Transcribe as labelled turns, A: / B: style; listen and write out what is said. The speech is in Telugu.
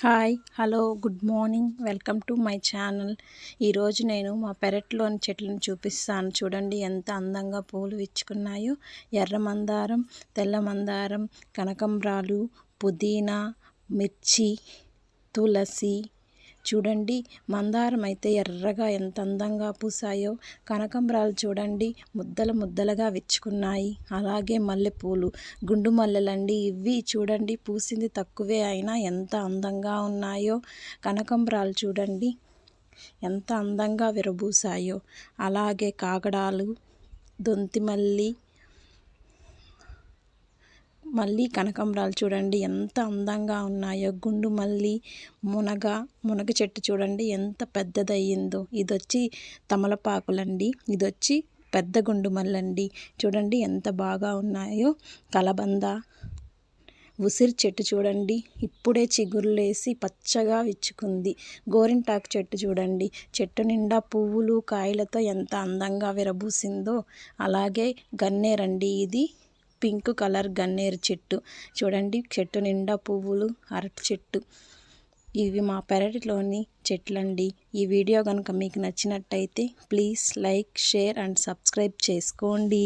A: Hi hello good morning welcome to my channel. ఈరోజు నేను మా పెరట్లోని చెట్లను చూపిస్తాను. చూడండి ఎంత అందంగా పూలు విచ్చుకున్నాయో. ఎర్ర మందారం, తెల్ల మందారం, కనకంబరాలు, పుదీనా, మిర్చి, తులసి. చూడండి మందారం అయితే ఎర్రగా ఎంత అందంగా పూసాయో. కనకంబరాలు చూడండి ముద్దలు ముద్దలుగా విచ్చుకున్నాయి. అలాగే మల్లెపూలు, గుండు మల్లెలండి ఇవి. చూడండి పూసింది తక్కువే అయినా ఎంత అందంగా ఉన్నాయో. కనకంబరాలు చూడండి ఎంత అందంగా విరబూసాయో. అలాగే కాగడాలు, దొంతిమల్లి, మళ్ళీ కనకంబరాలు చూడండి ఎంత అందంగా ఉన్నాయో. గుండు మల్లి, మునగ చెట్టు చూడండి ఎంత పెద్దదయ్యిందో. ఇదొచ్చి తమలపాకులండి, ఇదొచ్చి పెద్ద గుండు మల్లండి. చూడండి ఎంత బాగా ఉన్నాయో. కలబంద, ఉసిరి చెట్టు చూడండి ఇప్పుడే చిగురులేసి పచ్చగా విచ్చుకుంది. గోరింటాకు చెట్టు చూడండి చెట్టు నిండా పువ్వులు కాయలతో ఎంత అందంగా విరబూసిందో. అలాగే గన్నేరండి, ఇది పింక్ కలర్ గన్నేరు చెట్టు చూడండి చెట్టు నిండా పువ్వులు. అరటి చెట్టు. ఇవి మా పెరటిలోని చెట్లండి. ఈ వీడియో కనుక మీకు నచ్చినట్టయితే please like, share and subscribe చేసుకోండి.